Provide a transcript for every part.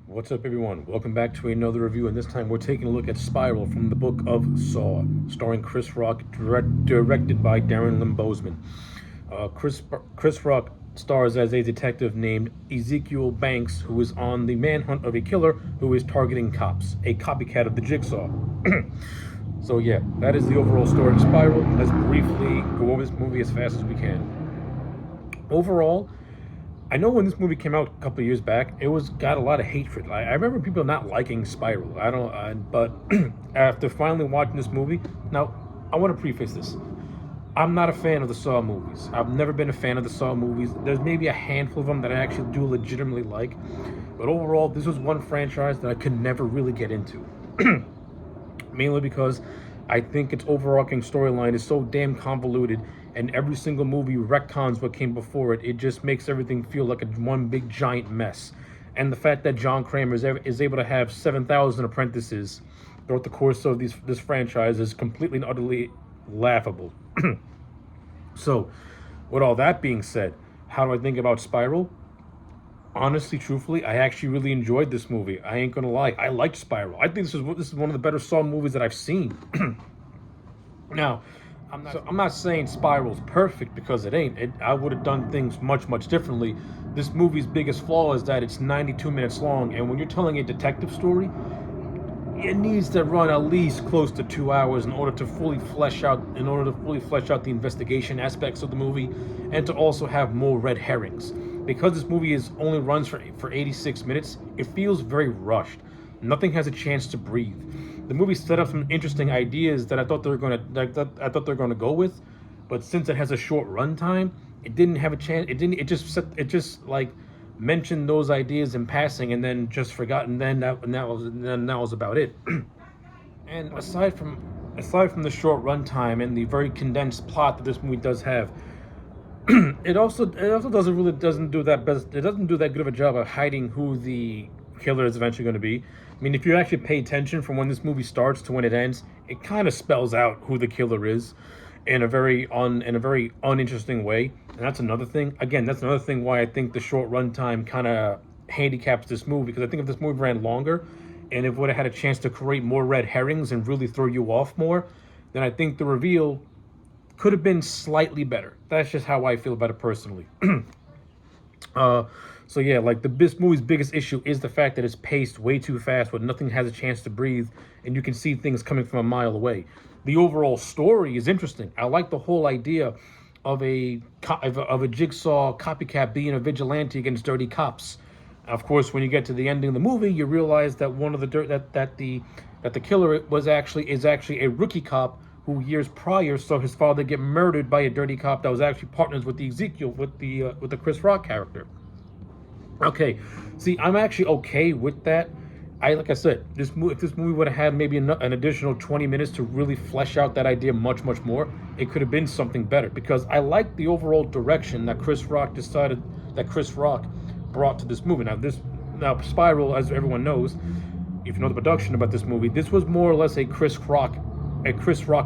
What's up, everyone? Welcome back to another review, and this time we're taking a look at Spiral from the book of Saw, starring Chris Rock, directed by Darren Lynn Bousman. Chris Rock stars as a detective named Ezekiel Banks, who is on the manhunt of a killer who is targeting cops, a copycat of the Jigsaw. So yeah, that is the overall story of Spiral. Let's briefly go over this movie as fast as we can. Overall, I know when this movie came out a couple of years back, it was got a lot of hatred. I remember people not liking Spiral. I don't, but after finally watching this movie, now I want to preface this. I'm not a fan of the Saw movies. I've never been a fan of the Saw movies. There's maybe a handful of them that I actually do legitimately like, but overall, this was one franchise that I could never really get into. Mainly because I think its overarching storyline is so damn convoluted, and every single movie retcons what came before it. It just makes everything feel like one big giant mess. And the fact that John Kramer is able to have 7,000 apprentices throughout the course of this franchise is completely and utterly laughable. So, with all that being said, how do I think about Spiral? Honestly, truthfully, I actually really enjoyed this movie. I ain't gonna lie. I liked Spiral. I think this is one of the better Saw movies that I've seen. Now, I'm not saying Spiral's perfect, because it ain't. I would have done things much differently. This movie's biggest flaw is that it's 92 minutes long, and when you're telling a detective story, it needs to run at least close to 2 hours in order to fully flesh out the investigation aspects of the movie, and to also have more red herrings. Because this movie is only runs for 86 minutes, it feels very rushed. Nothing has a chance to breathe. The movie set up some interesting ideas that I thought they were going to go with, but since it has a short runtime, it didn't have a chance. It just like mentioned those ideas in passing and then just forgot, and then that was about it. And aside from the short runtime and the very condensed plot that this movie does have, it also doesn't do that best. It doesn't do that good of a job of hiding who the killer is eventually going to be. I mean, if you actually pay attention from when this movie starts to when it ends, it kind of spells out who the killer is in a very uninteresting way. And that's another thing. Again, that's another thing why I think the short runtime kind of handicaps this movie, because I think if this movie ran longer and it would have had a chance to create more red herrings and really throw you off more, then I think the reveal could have been slightly better. That's just how I feel about it personally. So yeah, like this movie's biggest issue is the fact that it's paced way too fast, where nothing has a chance to breathe, and you can see things coming from a mile away. The overall story is interesting. I like the whole idea of a Jigsaw copycat being a vigilante against dirty cops. Of course, when you get to the ending of the movie, you realize that one of the killer is actually a rookie cop who years prior saw his father get murdered by a dirty cop that was actually partners with the Chris Rock character. Okay, see, I'm actually okay with that. Like I said, if this movie would have had maybe an additional 20 minutes to really flesh out that idea much more, it could have been something better. Because I like the overall direction that Chris Rock brought to this movie. Now Spiral, as everyone knows, if you know the production about this movie, this was more or less a Chris Rock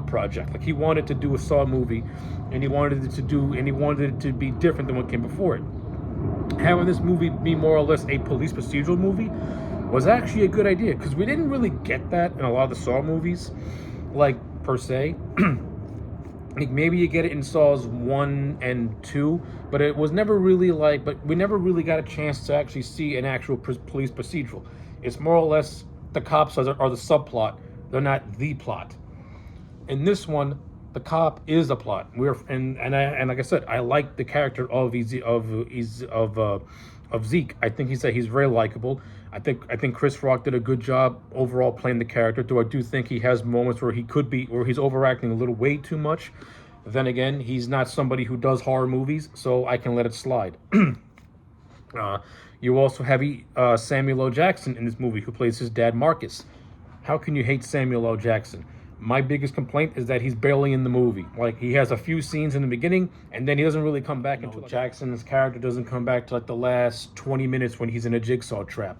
project. Like, he wanted to do a Saw movie, and he wanted it to be different than what came before it. Having this movie be more or less a police procedural movie was actually a good idea, because we didn't really get that in a lot of the Saw movies, like, per se. Like, maybe you get it in Saws 1 and 2, but it was never really but we never really got a chance to actually see an actual police procedural. It's more or less the cops are the subplot, they're not the plot. In this one, the cop is a plot. And like I said, I like the character of Zeke. I think he's very likable. I think Chris Rock did a good job overall playing the character. Though I do think he has moments where he's overacting a little way too much. Then again, he's not somebody who does horror movies, so I can let it slide. You also have Samuel L. Jackson in this movie, who plays his dad, Marcus. How can you hate Samuel L. Jackson? My biggest complaint is that he's barely in the movie. Like, he has a few scenes in the beginning, and then he doesn't really come back until Jackson's character doesn't come back to like the last 20 minutes when he's in a jigsaw trap.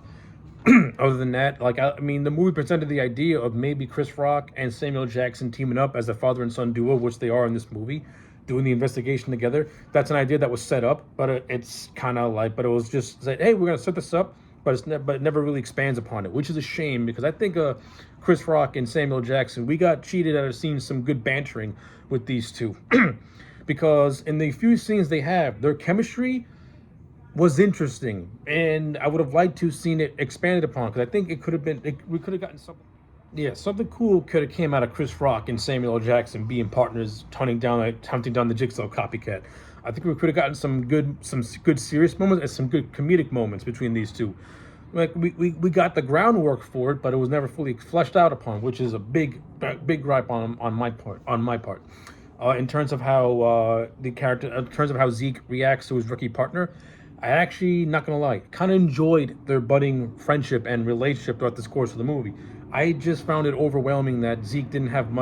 Other than that, I mean, the movie presented the idea of maybe Chris Rock and Samuel Jackson teaming up as a father and son duo, which they are in this movie, doing the investigation together. That's an idea that was set up, but it's kind of but it was just said, hey, we're going to set this up. but it never really expands upon it, which is a shame because I think Chris Rock and Samuel Jackson, we got cheated out of seeing some good bantering with these two, because in the few scenes they have, their chemistry was interesting, and I would have liked to have seen it expanded upon because I think it could have been we could have gotten something. Yeah, something cool could have came out of Chris Rock and Samuel L. Jackson being partners, hunting down the Jigsaw copycat. I think we could have gotten some good serious moments and some good comedic moments between these two. Like we got the groundwork for it, but it was never fully fleshed out upon, which is a big gripe on my part. In terms of how in terms of how Zeke reacts to his rookie partner, I actually, not gonna lie, kind of enjoyed their budding friendship and relationship throughout this course of the movie. I just found it overwhelming that Zeke didn't have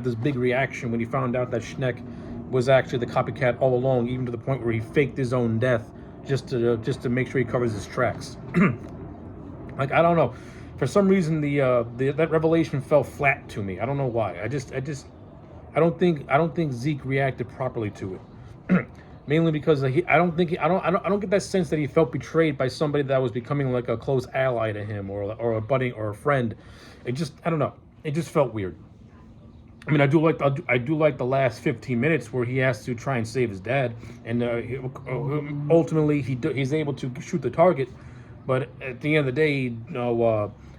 this big reaction when he found out that Schneck was actually the copycat all along, even to the point where he faked his own death just to make sure he covers his tracks. Like, I don't know, for some reason that revelation fell flat to me. I don't know why. I don't think Zeke reacted properly to it. Mainly because I don't get that sense that he felt betrayed by somebody that was becoming like a close ally to him or a buddy or a friend. I don't know. It just felt weird. I mean, I do like the last 15 minutes where he has to try and save his dad, and ultimately he's able to shoot the target. But at the end of the day,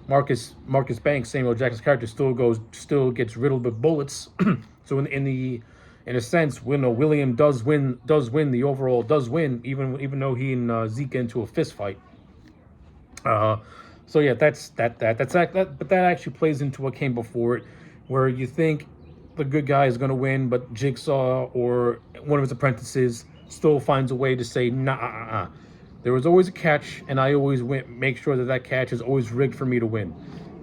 Marcus Banks, Samuel Jackson's character, still gets riddled with bullets. So in a sense, William does win the overall, even though he and Zeke get into a fist fight. So yeah, but that actually plays into what came before it, where you think the good guy is going to win, but Jigsaw or one of his apprentices still finds a way to say, nah, there was always a catch, and I always make sure that catch is always rigged for me to win.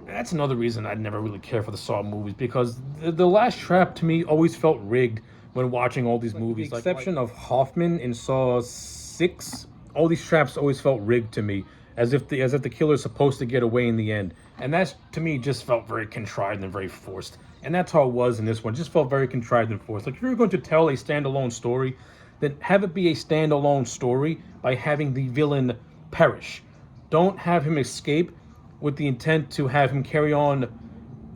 That's another reason I'd never really care for the Saw movies, because the last trap to me always felt rigged when watching all these movies. With the exception of Hoffman in Saw 6, all these traps always felt rigged to me, as if the killer's supposed to get away in the end. And that, to me, just felt very contrived and very forced. And that's how it was in this one. It just felt very contrived and forced. Like, if you're going to tell a standalone story, then have it be a standalone story by having the villain perish. Don't have him escape with the intent to have him carry on,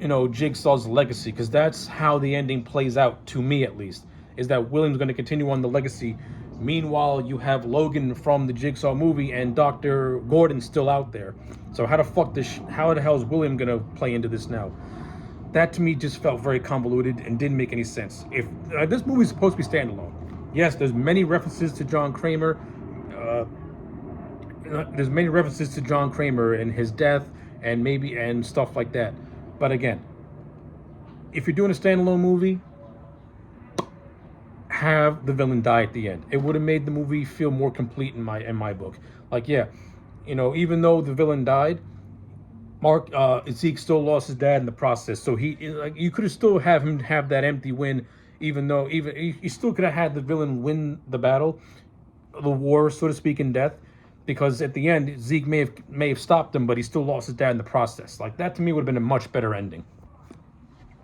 Jigsaw's legacy, because that's how the ending plays out, to me at least, is that William's going to continue on the legacy. Meanwhile, you have Logan from the Jigsaw movie and Dr. Gordon still out there. So how the hell is William going to play into this now? That to me just felt very convoluted and didn't make any sense. If this movie is supposed to be standalone, yes, there's many references to John Kramer. There's many references to John Kramer and his death and stuff like that. But again, if you're doing a standalone movie, have the villain die at the end. It would have made the movie feel more complete in my book. Like, yeah, even though the villain died, Zeke still lost his dad in the process. So you could have still have him have that empty win, even though you still could have had the villain win the battle, the war, so to speak, in death. Because at the end, Zeke may have stopped him, but he still lost his dad in the process. Like, that to me would have been a much better ending.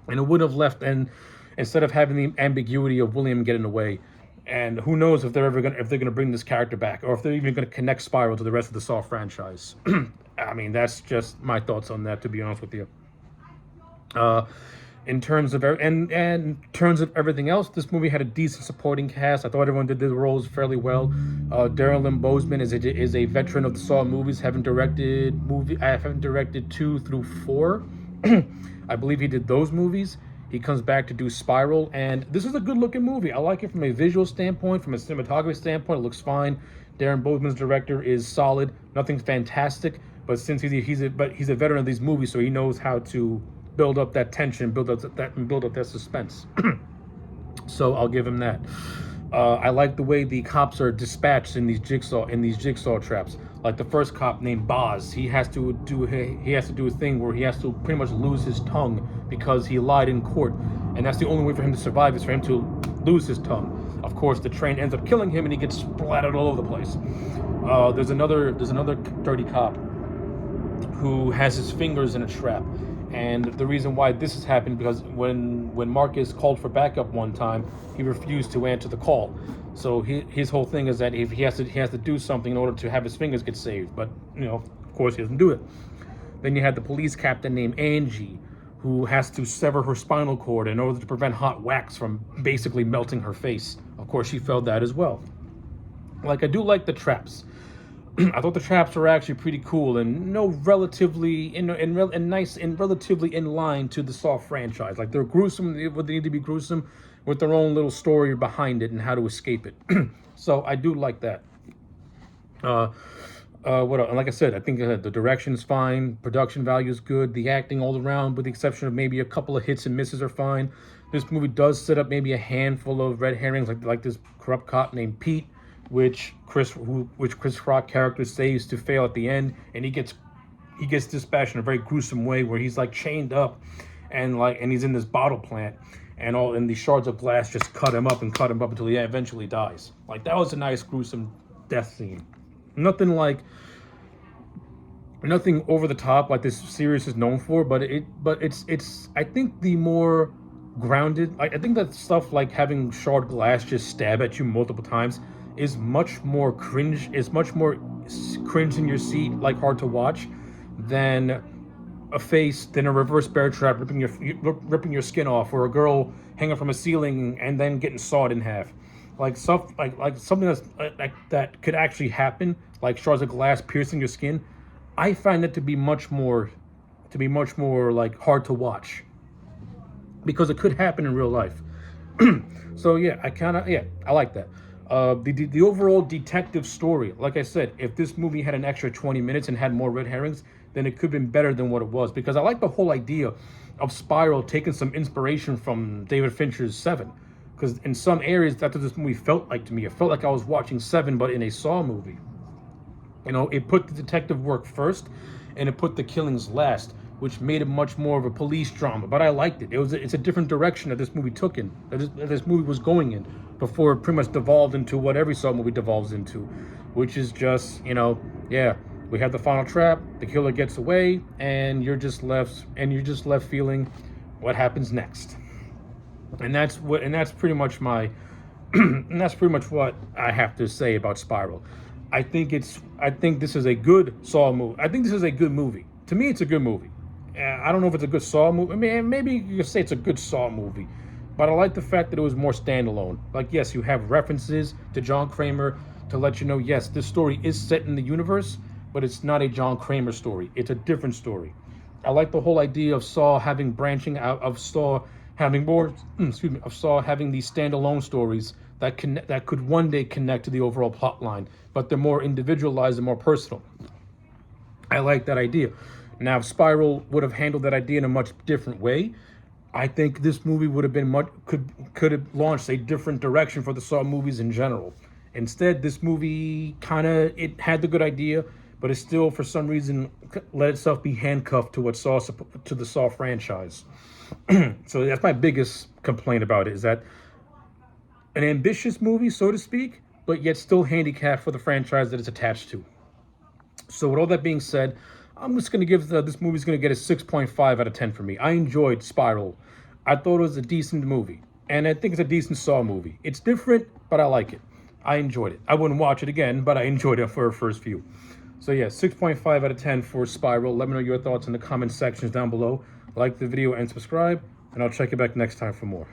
And it would have left, and instead of having the ambiguity of William getting away, and who knows if they're gonna bring this character back, or if they're even gonna connect Spiral to the rest of the Saw franchise. I mean, that's just my thoughts on that, to be honest with you. In terms of everything else, this movie had a decent supporting cast. I thought everyone did their roles fairly well. Darren Lynn Bousman is a veteran of the Saw movies, having directed 2 through 4. I believe he did those movies. He comes back to do Spiral, and this is a good-looking movie. I like it from a visual standpoint, from a cinematography standpoint. It looks fine. Darren Bousman's director is solid. Nothing fantastic, but since he's a veteran of these movies, so he knows how to build up that tension, build up that suspense. So I'll give him that. I like the way the cops are dispatched in these jigsaw traps. Like the first cop named Boz, he has to do a thing where he has to pretty much lose his tongue because he lied in court, and that's the only way for him to survive, is for him to lose his tongue. Of course, the train ends up killing him, and he gets splattered all over the place. There's another dirty cop who has his fingers in a trap, And the reason why this has happened because when Marcus called for backup one time, he refused to answer the call. So his whole thing is that if he has to do something in order to have his fingers get saved, but of course he doesn't do it. Then you had the police captain named Angie, who has to sever her spinal cord in order to prevent hot wax from basically melting her face. Of course, she failed that as well. Like, I do like the traps. I thought the traps were actually pretty cool and relatively nice and relatively in line to the Saw franchise. Like, they're gruesome, but they need to be gruesome with their own little story behind it and how to escape it. So I do like that. What else? Like I said, I think the direction's fine, production value is good, the acting all around, with the exception of maybe a couple of hits and misses, are fine. This movie does set up maybe a handful of red herrings, like this corrupt cop named Pete, which Chris Rock character saves to fail at the end, and he gets dispatched in a very gruesome way where he's like chained up, and he's in this bottle plant, and these shards of glass just cut him up until he eventually dies. Like, that was a nice gruesome death scene. Nothing over the top like this series is known for, but it's I think the more grounded. I think that stuff like having shard glass just stab at you multiple times is much more cringe. Is much more cringe in your seat, like hard to watch, than a reverse bear trap ripping your skin off, or a girl hanging from a ceiling and then getting sawed in half. Like stuff like something that could actually happen, like shards of glass piercing your skin. I find it to be much more like hard to watch because it could happen in real life. So yeah, I like that. The overall detective story, like I said, if this movie had an extra 20 minutes and had more red herrings, then it could have been better than what it was, because I like the whole idea of Spiral taking some inspiration from David Fincher's Seven. Because in some areas, that's what this movie felt like to me. It felt like I was watching Seven, but in a Saw movie. It put the detective work first, and it put the killings last, which made it much more of a police drama. But I liked it. It's a different direction that this movie took in, that this movie was going in, before it pretty much devolved into what every Saw movie devolves into, which is just, we have the final trap, the killer gets away, and you're just left feeling what happens next. And that's pretty much and that's pretty much what I have to say about Spiral. I think this is a good Saw movie. I think this is a good movie. To me, it's a good movie. I don't know if it's a good Saw movie. I mean, maybe you could say it's a good Saw movie, but I like the fact that it was more standalone. Like, yes, you have references to John Kramer to let you know, yes, this story is set in the universe, but it's not a John Kramer story. It's a different story. I like the whole idea of Saw having branching out, of Saw having these standalone stories that could one day connect to the overall plot line, but they're more individualized and more personal. I like that idea. Now, if Spiral would have handled that idea in a much different way, I think this movie would have been could have launched a different direction for the Saw movies in general. Instead, this movie it had the good idea, but it still, for some reason, let itself be handcuffed to the Saw franchise. So that's my biggest complaint about it, is that an ambitious movie, so to speak, but yet still handicapped for the franchise that it's attached to. So with all that being said, I'm just going to give this movie's going to get a 6.5 out of 10 for me. I enjoyed Spiral. I thought it was a decent movie, and I think it's a decent Saw movie. It's different, but I like it. I enjoyed it. I wouldn't watch it again, but I enjoyed it for a first view. So yeah, 6.5 out of 10 for Spiral. Let me know your thoughts in the comment sections down below. Like the video and subscribe, and I'll check you back next time for more.